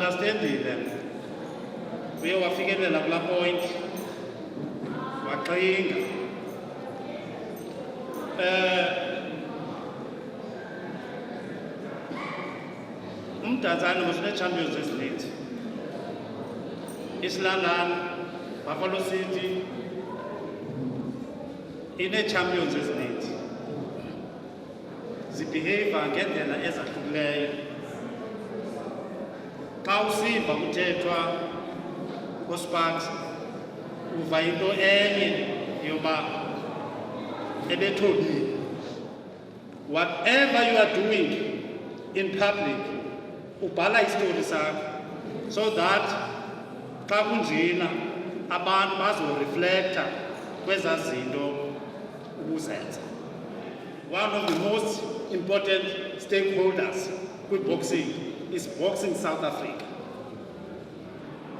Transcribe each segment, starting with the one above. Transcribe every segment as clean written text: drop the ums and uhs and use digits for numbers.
understandile uye wafikelela kula point waxinga umdantsane ngosine-champions ezininzi London, Buffalo City ine-champions ezininzi zibehave ngendlela ezahlukileyo. Xa usiva kuthethwa koSparks uva into enye yoba ebethobile. Whatever you are doing in public ubhala istori sakho so that xa kunjena abantu bazoreflecta kweza zinto ubuzenza. One of the most important stakeholders with boxing is Boxing South Africa.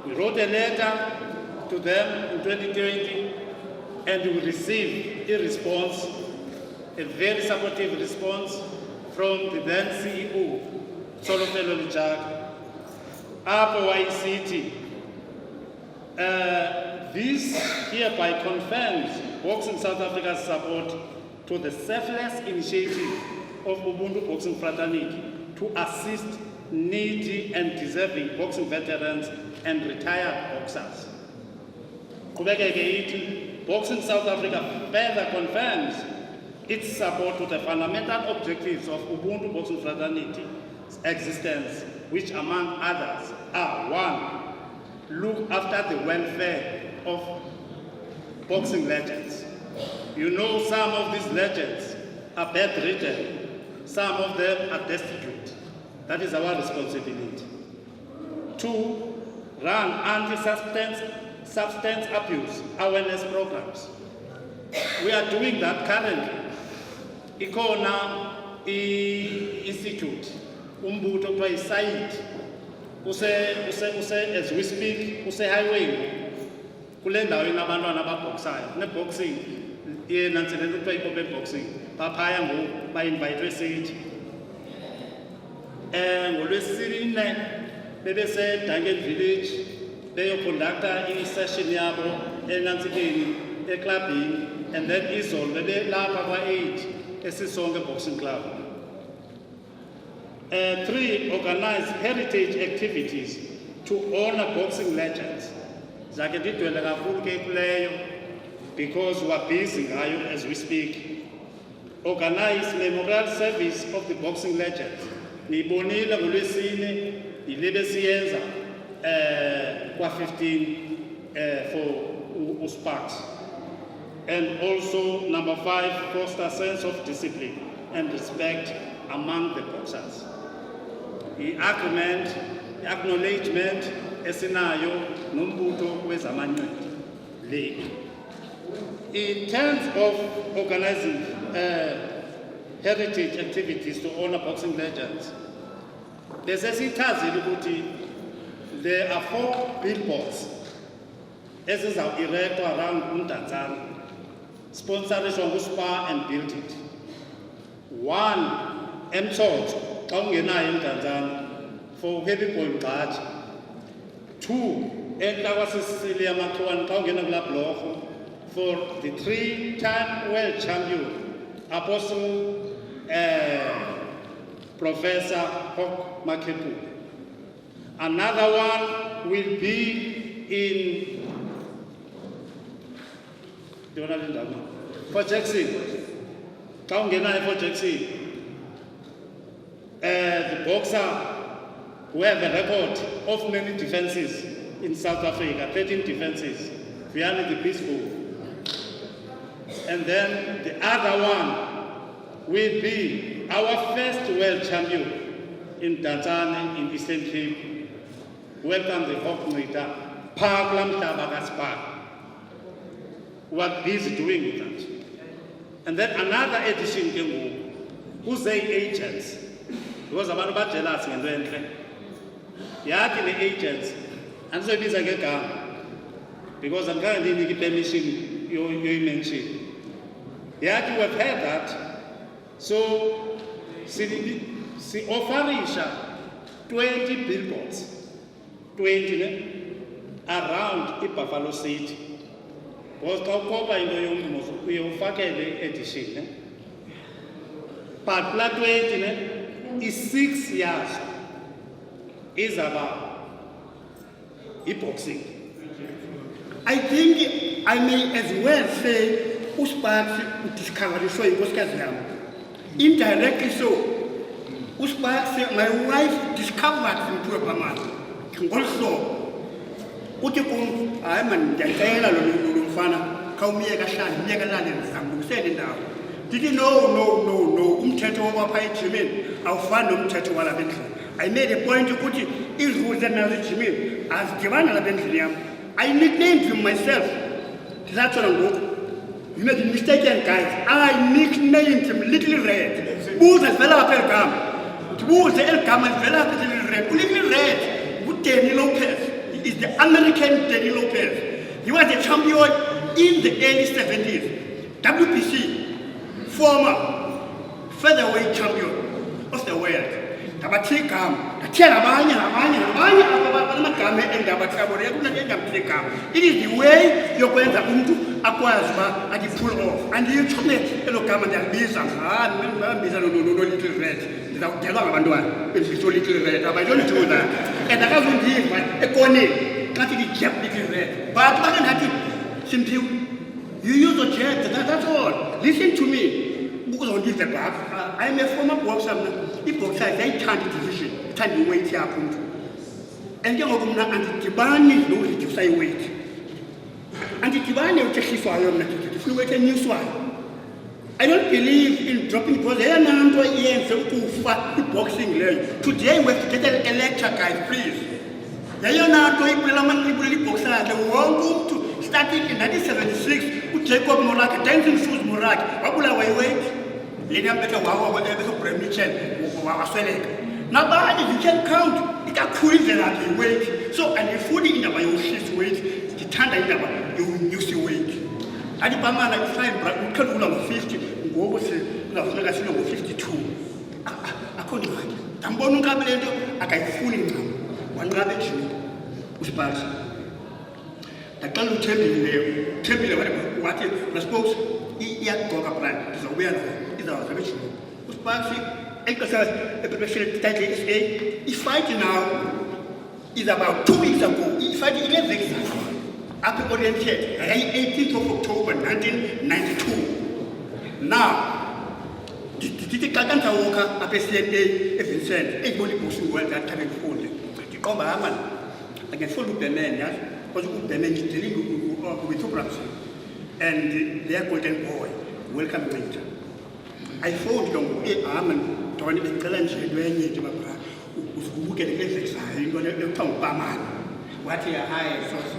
We wrote a letter to them in 2020 and we received a response, a very supportive response from the then CEO, Solofelo Lijaka, YCT. This hereby confirms Boxing South Africa's support to the selfless initiative of Ubuntu Boxing Fraternity to assist needy and deserving boxing veterans and retired boxers. Boxing South Africa further confirms its support to the fundamental objectives of Ubuntu Boxing Fraternity's existence, which among others are: 1, look after the welfare of boxing legends. You know, some of these legends are bedridden, some of them are destitute. That is our responsibility. 2, run anti-substance abuse awareness programs. We are doing that currently. Ikona institute, umbutho kwa site, as we speak, highway, kule ndawo inabantwana ababoxayo, ne-boxing, nantsilela kuthiwa ipope boxing, baphaya ngoku ba-invitwe sithi. NgoLwesine bebeseDuncan Village beyoconducta i-session yabo enantsikeni eklabhini, and then izolo bebelapha kwa-8 esisonke boxing club. 3, organize heritage activities to honor boxing legends. Zake ndidwele kakhulu ke kuleyo because we are busy ngayo as we speak. Organize memorial service of the boxing legends. Nibonile ngoLwesine yile siyenza kwa-15 for uSparks. And also, number 5, foster sense of discipline and respect among the boxers. The acknowledgement esinayo nombutho wezamanywele league. In terms of organizing heritage activities to honor boxing legends, there are 4 billboards as is our erector around Ntlanganiso, sponsored by SPA and Build It. 1, Mchot, Ntlanganiso, for heavy point badge. 2, Ntlanganiso for the 3-time world champion, Apostle Professor Hawk Makepu. Another one will be in for Jackson. For Jackson. The boxer who have a record of many defenses in South Africa, 13 defenses. Vuyani the Peaceful. And then the other one will be our first world champion in Tanzania, in Eastern Cape. Welcome the Hawk Makepu. Parklam Tabakaspa. We are busy doing with that. And then another edition came who's the agents. Because abantu bajealous ngento enhle. Yathi the agents andizoyibiza ngegama because andikhange ndinike permission yoyimention. Yathi we've heard that, so si offerisha 20 billboards 20 around Buffalo City. Because Kaukopa in the Yofake edition. But Plat 20 is 6 years. Is about boxing. I think I may as well say Usparks discovered so it was Kazam. Indirectly so. Usparks, my wife discovered into a Pamana. Also, Uticum, I'm an Jantela Lufana, Kaumia Gashan, Megalan, and some said it now. Did you know? No, Umteto over Paichimin, our fun Umteto Alabentry. I made a point to put it, is who the knowledge me as Giovanna Labentliam. I nicknamed him myself. That's what I'm doing. You made a mistake, guys. I nicknamed him Little Red. Who's the fella up come? Who's the Elcam and fella up Little Red? Little Red, with Danny Lopez. He is the American Danny Lopez. He was a champion in the early 70s. WPC, former featherweight champion of the world. It is the way you're going to Ubuntu acquire and you pull off. And you told me, hello, come and be some little red. Without telling Abandua, it's so little red. I don't do that. And I haven't given my economy, not in the jet little red. But I can't Simphiwe. You use the jet, that's all. Listen to me. I'm a former boxer. If boxers, they can't division, can't wait here. And you know, Anti-Tibani knows to say wait. Anti-Tibani will take you for your method if you wait a new swine. I don't believe in dropping because they are not boxing. Today we have to get an electric guys, please. They are not doing parliamentary boxers. They want to start in 1976 to take up Morak, dancing shoes Morak. What will I wait? Linear better wow, whatever the permission or select. Now, you can count. It can quiz the weight. So, and if food in our shift weight, the time you use your weight. And the Pamana is fine, but we can rule 50, go over the 52. I couldn't write. Tambonu Cabinet, I can fool him now. One rabbit, who's passed. I can't tell you what it suppose he had to go plan. It's a weird. Who's passing? Exercise, the professional title is his fight now is about 2 weeks ago. He fight 11 after oriented, 18th of October 1992. Now, the Kakanta Walker, a PCA, Vincent, 8 money pushing well that time fold. The Combaman, I can follow the men, yes, because the men is telling you with 2 brothers. And their golden boy, welcome winter. I phoned them, and Tony and Kalanchi, when you who get a exercise, going to come Pamana. What your high source?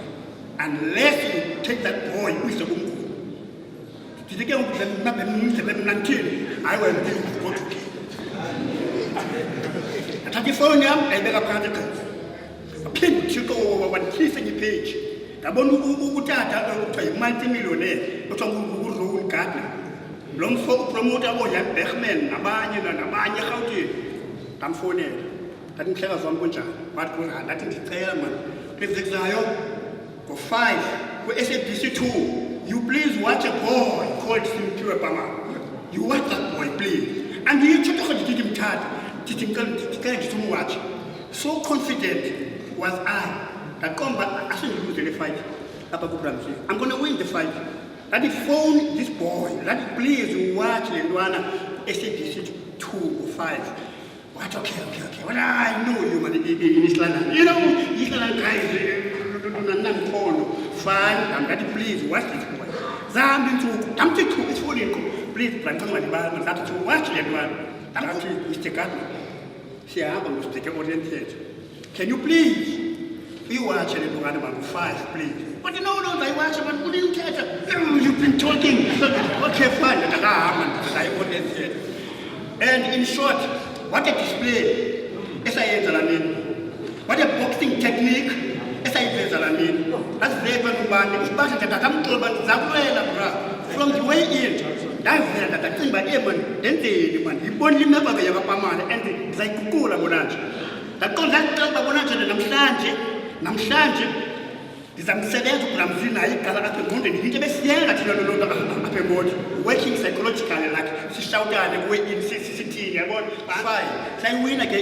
Unless you take that boy with the Ubuntu. Did you get them 19? I will go to At California, I beg a particle. A pin should go over 1 page. The Bonu Utata, a multi-millionaire, but on Rural Gardener. Long folk promoter or young Bechman, Nabanya, Nabanya County. Tamphone. That didn't tell us on Buncha. What was that? That didn't tell man. Please exile. For 5. For SAPC 2. You please watch a boy called Simphiwe Pamana. You watch that boy, please. And you took him card. To watch. So confident was I that combat I shouldn't lose the fight. I'm going to win the fight. Let it phone this boy. Let it please watch Lendwana SAPC 2 or 5. What? Okay. Well, I know you in Islam. You know, Islam guys, fine. I'm ready, please watch this boy. Zambin to Tamti to is fully please, Planton, and that to watch Lendwana. Tamti, Mr. Gardner. See, I am Mr. Oriented. Can you please? You watch Lendwana 5, please. But no, I watch him and couldn't catch it. You've been talking. Okay, fine. And in short, what a display. What a boxing technique. That's very bad. It's better that I'm told about from the way in. That's that I think by Evan, then the man. He won't remember the Pamana and the Zaikukura Bonanza. That goes that Bonanza and I'm standing. namhlanje ndizamsebenza ukulamzini naye igala apha engqondweni into ebesiyenga thina lolonto apha emoti working psychologically like sishawutane sithini yabona fine sayiwina ke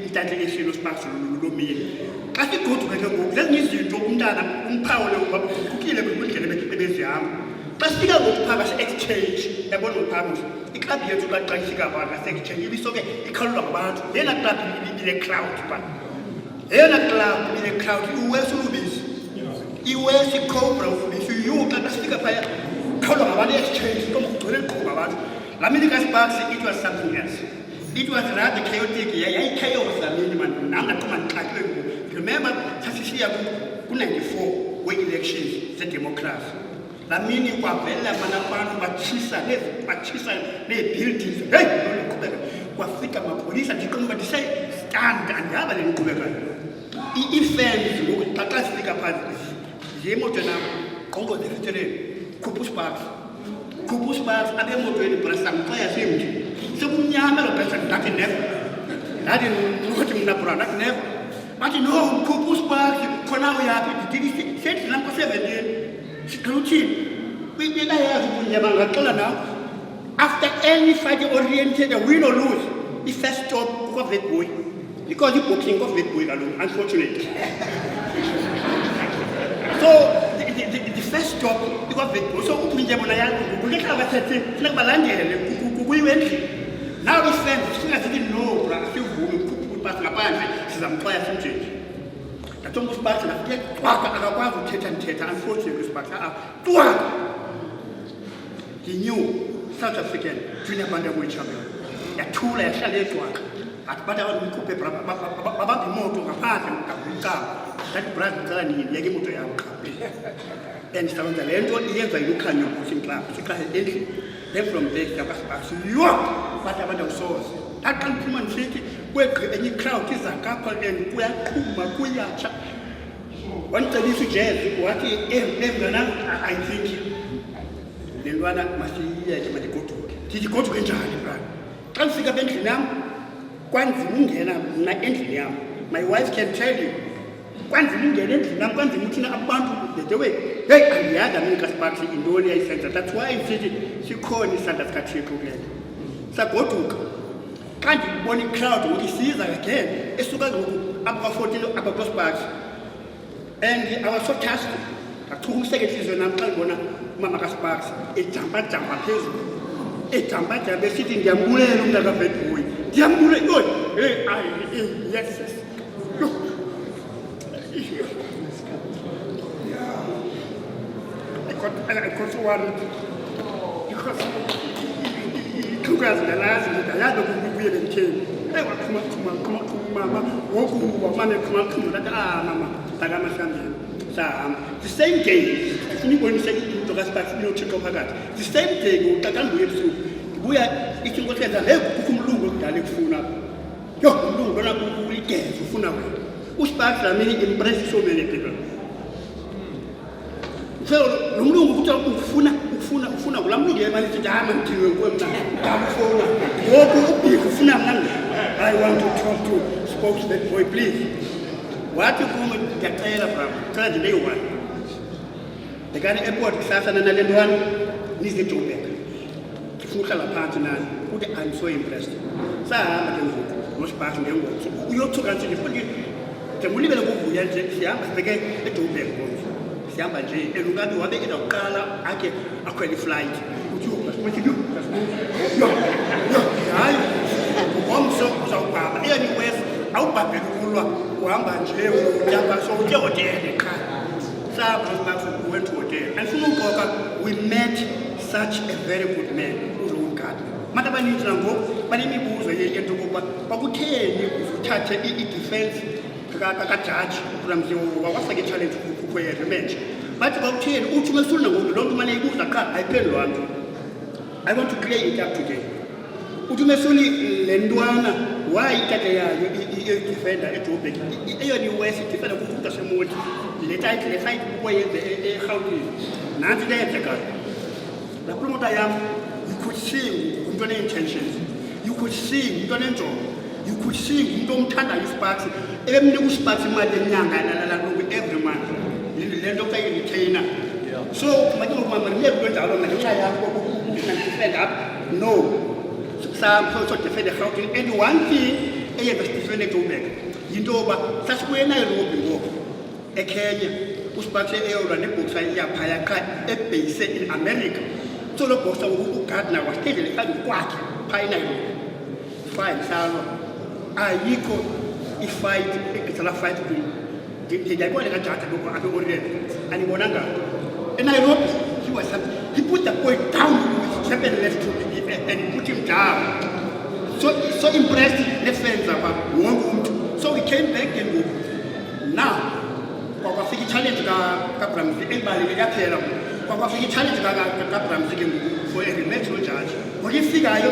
intantlekeshini osparks lomini xa sigoduke ke ngoku zezinye izinto umntana umphawule ukuba ukukile kwindlela ebezihamba xa sifika ngoku phaa ngase-exchange yabona ngophamusa iklabhu yethu xa ifika phaa ngase-exchange ibisoke ikhalulwa ngabantu yena klabhu ile crowd phaa eyona klabhu ile crowd iwesi ubisi iwesi cobra ubisi uyuxa xa sifika phaya khalulwa ngabantu e-exchange koma kugcwele liqhuba abantu laa mini kaSparks it was something else. It was rather chaotic. Chaos. I mean, remember, ku-94 we-elections ze-democracy. I mean, kwavela abantu batshisa nee-buildings. Hey, kwafika amapolisa ndiqonga ndisestand andihamba le nkqubekayo. Ii-fans ngoku xa sifika phantsi yemoto nam qongo zefetireni khupha uSparks. Khupha uSparks apha emotweni brasamxaya semntu. Sekumnyama lo bhesa ndathi never. Ndathi nokuthi mna bra ndathi never. Bathi no khupha uSparks khona uyaphi ndithi sethi nam ko-17 siqala uthini benayazi ukunyama ngaqala nawe after any fight oriented win or lose i-first stop kwa-Witbooi because i-boxing kwa-Witbooi kaloku unfortunately. So the first stop kwa-Witbooi so ukunyama bona yazi kulehlala bathethe funeka balandele kuyiwendlini. Now we send, sithi no, bra, sivumi uParks ngaphandle sizamxwaya simjeje. Ndathi uSparks nakuye akakwazi ukuthetha unfortunately uSparks twaka. He knew South African junior bantamweight champion. Yathula yahlala etwaka. Athi bathi abantu uyikhuphe babamba imoto ngaphandle ngabulcaba. Ndathi bra ngicela nini yeke imoto yakho qhape. And sizakwenza le nto iyenza ilukhanyo kuSinclair. Siqale endlini. Then from there, Sparks, but I want to source. That can come and say, where any crowd is a couple and Kuyacha. One time you suggest what I think the one must be go to. Did you go to Genjani? Can't figure Benjamin. My wife can tell you. The way hey, and the other Sparks in Dolia Center. That's why I said she called me Santa Catia together. So go to can't you want a crowd when he sees that again? It's about 14 about Sparks. And I was so touched. 2 seconds when I'm going to Mama Sparks. It's a Jamba sitting the Mule and the Witbooi. The Mule, good. Yes. I got so worried because it took us the last and I had to be weird and change. Hey, come on, Mama. Mama, Tagama Sunday. The same day, if anybody said to Sparks, no chicken pagat. The same day, Tagan will soup. We are eating what has a leg, Kumlu, Dalifuna. Yo, Lugana, we get Funa. Sparks are many impressed so many people. So, Lumlu ufuna ulamlu yemali diamond to I want to talk to Spokes Witbooi, please. What you come with the trailer from? Tell the new one. The Ghana airport Sasa and one needs to go back. I'm so impressed. Most parts of the world. We also consider the Mulibel Vuyani, again, the two big ones. Siamba J, and Lugano, what they get of color, I get a credit flight. What you do? So, anyways, out back at Ula, Wamba J, Yamba, so they were there in the car. Sam went to a day, and from we met such a very good man who's own card. Madame Nitrango, but any booze are yet to go, but we can't touch a defense. Judge from the what's like a challenge for a revenge. But about 10, Uchuma Suna, don't money use a car, I pay one. I want to clear it up today. Uchuma Suni, Lenduana, why Takaya, you defender at Open? You West, defender of Kukasamoot, let I fight away the county. Not there, the promoter I am, you could see good intentions. You could see good enjoy. You could see you don't turn on Sparks. Even the Sparks might be young and every month. Le nto kuthiwa yi-retainer. So mandiye kwenjalo ngenxa yakho defend up. No. So defend eRhawutini. And one thing eyenza sidifende eJoburg yinto yoba sasibuye eNairobi ngoku eKenya uSparks eyolwa nebhoxa yaphaya qha ebheyise in America. So lo bhoxa uGardner wasitendele phambi kwakhe phaya eNairobi. Fine, salwa. Ayikho i-fight egqitha fight ndiyayibona kaJaja lokho abe-oriented andibonanga eNairobi he put the boy down with 7 left and put him down. So impressed ne-fans apha wonke umntu. So we came back and go now kwakwafika i-challenge kaBramsey ebalile yaphela kwakwafika i-challenge kaBramsey ke ngoku for a rematch no-judge ngoku ifikayo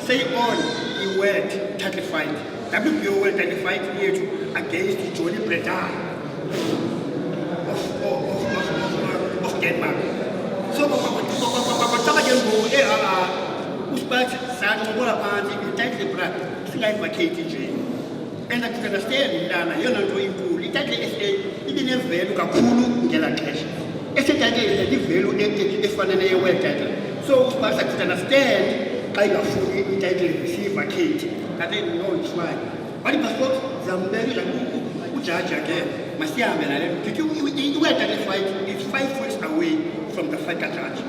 say on i-world title fight WBO world title fight yethu against Johnny Breda of Denmark. So kwakwathatha ke ngoku uSparks sancokola phantsi ititle bra singayivacate nje. And I can understand Mbinda yona nto inkulu ititle SA ibinevelu kakhulu ngela xesha esetitle ivelu efana neye-world title. So uSparks I could understand xa ingafuni ititle siyivacate. I didn't know it's why. But i-passport zambeka ujaji again masihambe nale i-world title fight is 5 weeks away from the fight judge.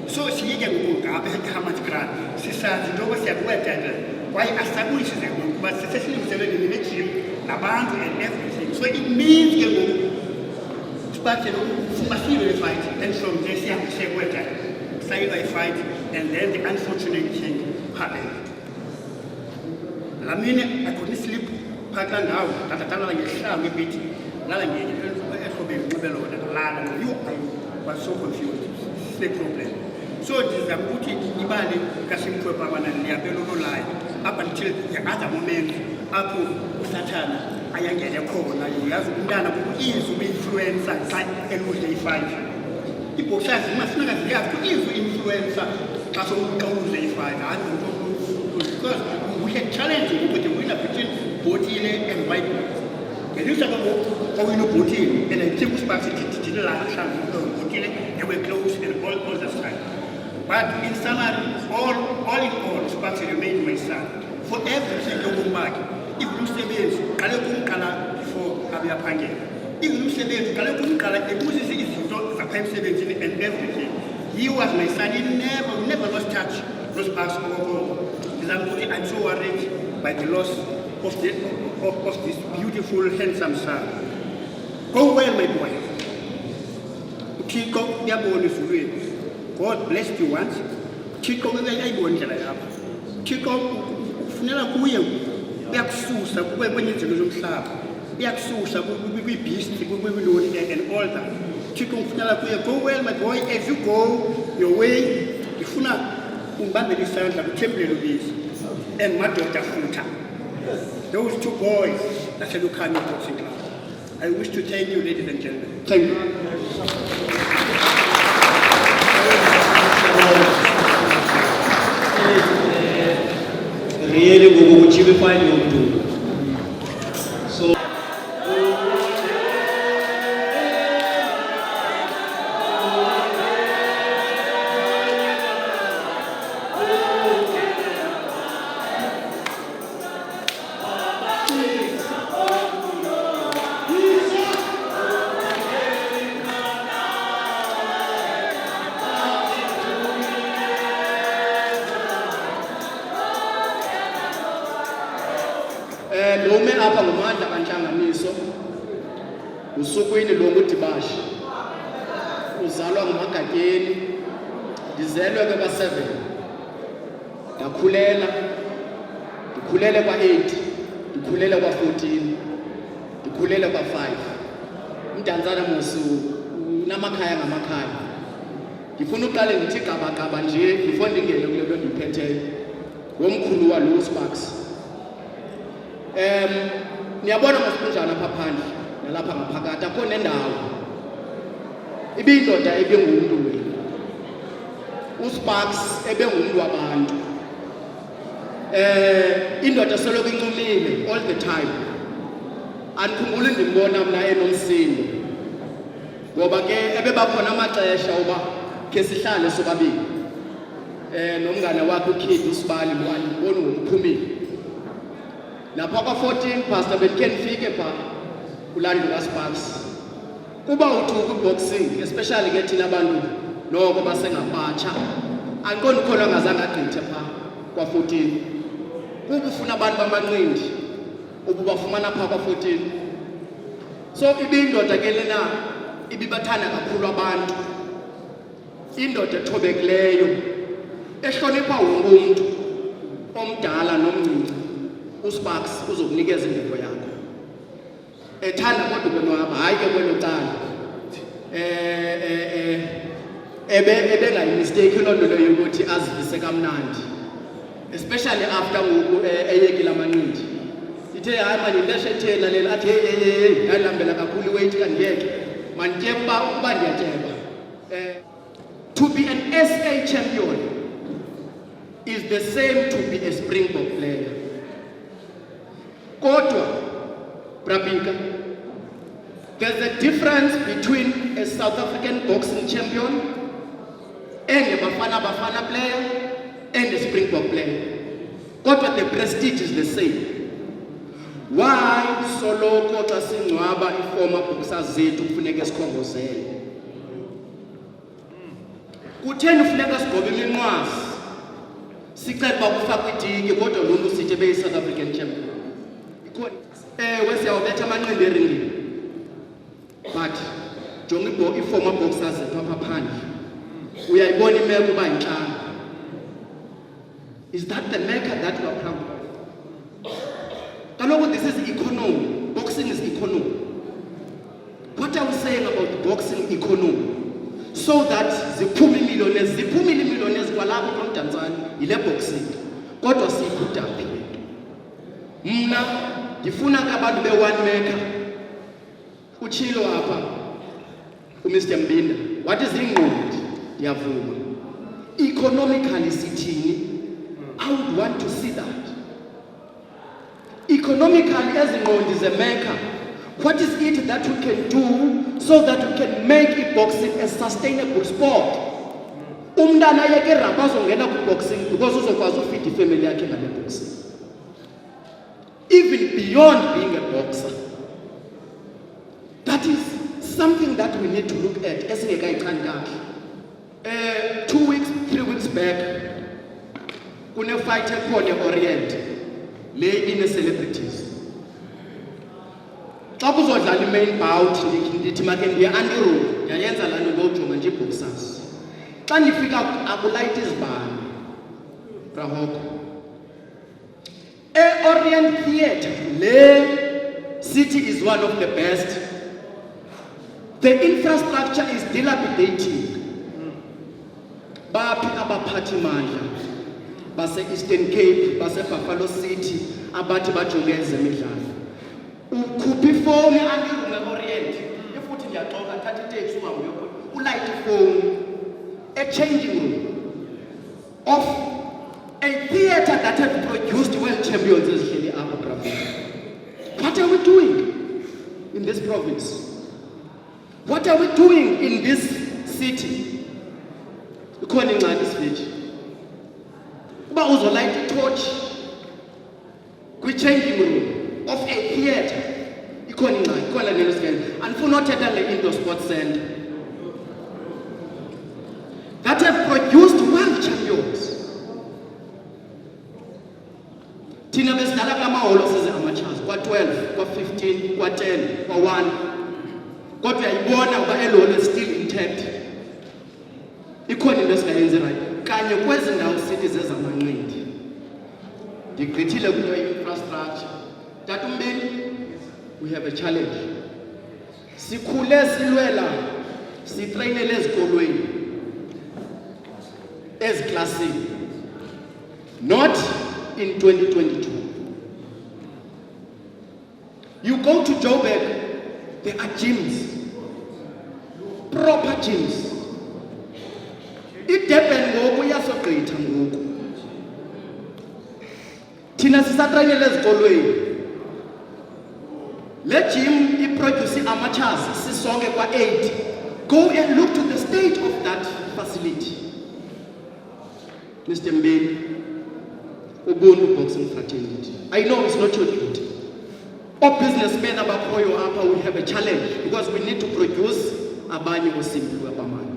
So siyeke ngoku ngapha eHammanskraal sisazi into yoba siyakuworld title kwaye asabuyisise ngoku kuba sesilungiselele nejim nabantu and everything. So it means ke ngoku Sparks masiwe le fight and from there sihambe siye-world title sayilwa i-fight and then the unfortunate thing happened. Lamine I couldn't sleep phaka ndawo ndatalala ngehlangu ebhithi lala ehlobeni nxibelo lala you was so confused. The problem. So ndizama ukuthi ibali kaSimphiwe Pamana liyabela ololayo up until the other moment apho usathana ayangene khona uyazi umntana kuizu influencer xa eludle i-fight. Iboxers mafuneka ziyazi kuizu influencer xa sowuqawudle i-fight because we had challenging with the winner between Botile and White. And you talk about how we know Botile and I think Sparks did the last time Botile, they were close and all the time. But in summary, all in all, Sparks remained my son. For everything you go back, if you say this, Kalakum Kala before Abia Pange. If you say this, Kalakum Kala, the Moses is the 17 and everything. He was my son, he never lost touch with Sparks over. I'm so worried by the loss of this beautiful, handsome son. Go well, my boy. Chico, God bless you once. Chico, Chico, funela kuye uyakususa kwenye izinto zomhlaba. Uyakususa kwi-beast, kwi-lord and all that. Chico, funela kuye. Go well, my boy. As you go your way, ifuna umbambele isandla kuthembele ubisi and madoda futa. Those 2 boys that's a Lukani boxing club. I wish to thank you, ladies and gentlemen. Thank you. Really go to find you. So Lome apha ngumandla kaNtlanganiso usukwini lokudibasha uzalwa nguMagatyeni ndizelwe ke ka7 ndikhulele kwa8 ndikhulele kwa14 ndikhulele kwa5 umntantsana mosu unamakhaya ngamakhaya ndifuna uqale ndithi gabagaba nje before ndingene kule nto ndiphetheyo ngomkhulu walo uSparks. Niyabona masikunjani apha phandle nalapha ngaphakathi akho nendawo ibindoda ebengumntu wena uSparks ebengumntu wabantu indoda soloko incumile all the time andikhumbuli ndimbona mna enomsindo ngoba ke ebebakhona amaxesha uba ke sihlale sobabili nomngane wakhe uKid uSibali lwani ubona ngokuphumile lapha kwa-14 pastor bendike ndifike pha kulando kaSparks kuba uthuka boxing especially ke thina abantu noko basengabatsha andiqondi khona ngazange agqithe pha kwa-14 kuba ufuna abantu bamanqindi ububafumana pha kwa-14 so ibindoda ke lena ibibathanda kakhulu abantu indoda ethobekileyo ehlonipha wonke umuntu omdala nomncinci uSparks uzokunikeza indeko yakho ethanda kodwa ukonwaba hayi ke kwelo cala ebengayimistake loo nto leyo ukuthi azivise kamnandi especially after ngoku eyekile amanqindi ithe hayi mandileshethela lela athi hey yalambela kakhulu iweight kandiyeke mandityeba ukuba ndiyatyeba to be an SA champion is the same to be a Springbok player kodwa Brabika, there's a difference between a South African boxing champion and a Bafana player and a Springbok player. Kodwa the prestige is the same. Why soloko xa singcwaba i-former boxers zethu kufuneka sikhongozele? Kutheni kufuneka sigobe iminqwazi? Sicela uba kufakwe itiki kodwa lo mntu sithi beyi-South African champion. Siyawubetha amanqindi eringini but jonga i-former boxers zethu apha phandle uyayibona imeko uba yintlanga. Is that the Mecca that we are proud of? Kaloku this is economy. Boxing is economy. What are we saying about boxing economy? So that ziphumi millionaires kwalapho kwamdantsane yile boxing kodwa siyikhutaphi mna ndifuna ke abantu be-one Mecca utshilo apha uMr Mbinda what is ingqondi ndiyavuma economically sithini. I would want to see that economically as ingqondi ze-Mecca. What is it that we can do so that we can make boxing a sustainable sport? Umntana yeke rapa azongena ku-boxing because uzokwazi ufeed ifamily yakhe ngale boxing. Even beyond being a boxer. That is something that we need to look at. Esingekayichani kahle. 2 weeks, 3 weeks back, kune fight ekhona e-Orient le ine-celebrities. Xa kuzodlala i-main bout ndithi make ndiye anti-road ndiyayenza laa nto ngojonga nje i-boxers. Xa ndifika akulayiti izibane rahoko e-Orient Theatre le city is one of the best. The infrastructure is dilapidating. Baphi abaphathi mandla base-Eastern Cape base-Buffalo City abathi bajonge ezemidlalo. Ukhupha ifowuni anti-room e-Orient ifuthi ndiyaxoka thatha iteksi uhambe uyokhona ulayite ifowuni e-changing room of a theatre that has produced world champions ezihleli apha eProfini. What are we doing in this province? What are we doing in this city? Ikhona ingxaki isiviji. Uba uzolayita itorch kwi-changing room of a theatre ikhona ingxaki ikhona lelo sikhenze. Andifuna uthetha nge-Indo Sports Center that have produced world champions. Thina besidlala kula mahholo size amatshas kwa-12 kwa-15 kwa-10 kwa-1 kodwa uyayibona uba elo holo is still intact. Ikhona into esingayenzi right kanye kwezi ndawo sithi zezamanqindi. Ndigqithile kwinto ye-infrastructure. Tata Mbinda, we have a challenge. Sikhule silwela sitreyinele ezikolweni eziklasini not in 2022. You go to Joburg, there are gyms, proper gyms. IDurban ngoku iyasogqitha ngoku. Thina sisatrayinele ezikolweni. Le gym produce amateurs sisonke kwa 8. Go and look to the state of that facility. Mr. Mbinda, Ubuntu boxing fraternity. I know it's not your duty. All businessmen abakhoyo apha will have a challenge because we need to produce abanye Simphiwe Pamana.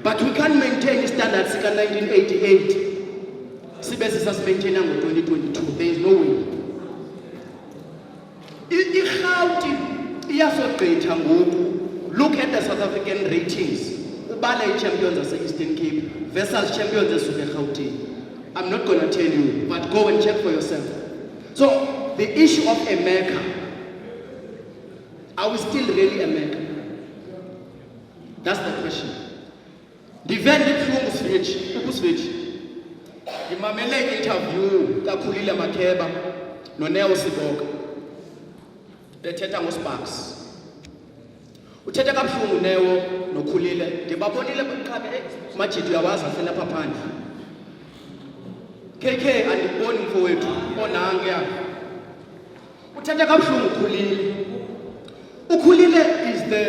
But we can't maintain standards in 1988. Sibe sisasmaintaina ngo-2022. There is no way. I-Gauteng iyasogqitha ngoku. Look at the South African ratings. Ubale champions ase-Eastern Cape versus champions esuke eGauteng. I'm not going to tell you, but go and check for yourself. So, the issue of a Mecca, are we still really a Mecca? That's the question. The very few switch. The Mamele interview, Kakulila Makeba, Noneo Siboka, the Tetamo Sparks. Uthetha kabuhlungu newo nokhulile ndibabonile beqhabe majidu yawaza sena paphani KK andiboni mfowethu onange uthetha kabuhlungu ukhulile is the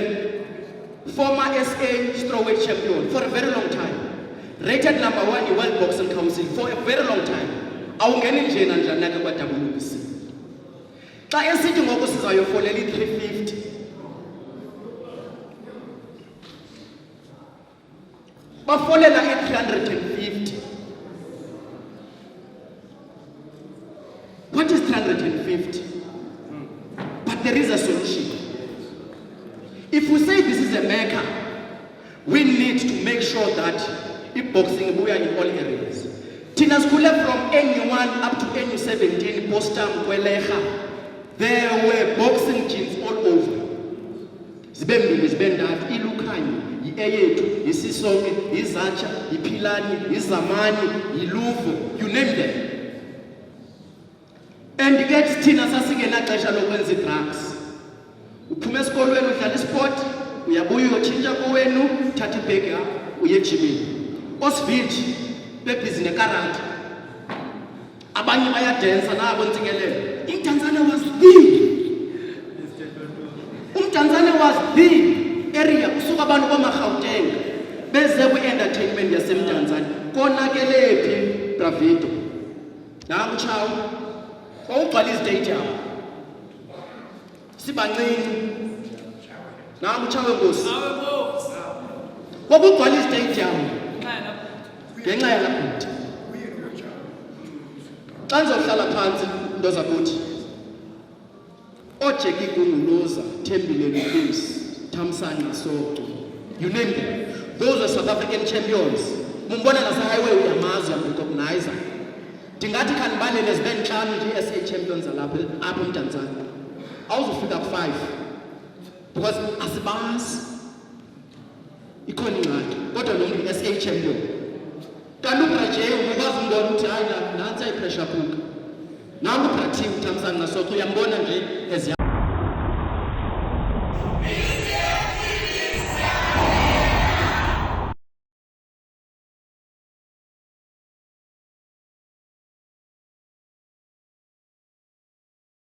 former SA strawweight champion for a very long time, rated number 1 in World Boxing Council for a very long time. Awungeni njena njani kwa WBC xa esithi ngoku sizayofolela i350 bafolela i350. What is 350? But there is a solution. If we say this is a Mecca, we need to make sure that boxing we are in all areas. Tina Skule from NU1 up to NU17, Postam, Kweleha, there were boxing gyms all over. Mbinda, Ilukani, Eyetu, Isisonke, Izacha, Ipilani, Izamani, Iluvo, you name them. And get Tina Sasigena Kasha Lowenzi drugs. Uphume esikolweni udlala isport, uyabuya uyochinja kowenu, thatha ibhegi uye ejimini. Osiviji bebhizi nekarate. Abanye bayadansa nabo ntsikelelo. ITanzania was the area kusuka abantu bamaGauteng beze ku-entertainment yasemTanzania. Konakelephi Bravido? Nangu chawo. Kwakugcwala izitadium. Sibancinci. Nangu chawo Nkosi. Kwakugcwala izitadium. Ngenxa yalabhuti. Xa ndizohlala phansi into zakuthi oJackie Kunguloza, Thembile Lupisi, Ntlanganiso, you name them. Those are South African champions. Mumbona nasa-highway uyamazi uyamrecognize. Ndingathi khandibalele zibe ntlanu nje-SA champions alapha eMtanzania. Awuzufika ku-5 because asibazi. Ikhona ingxaki kodwa lo mntu SA champion. Kanti uBrajeyo ukwazi umbona ukuthi hayi nantsi ayipressure cooker. Nangu uPrathiwe Ntlanganiso uyambona nje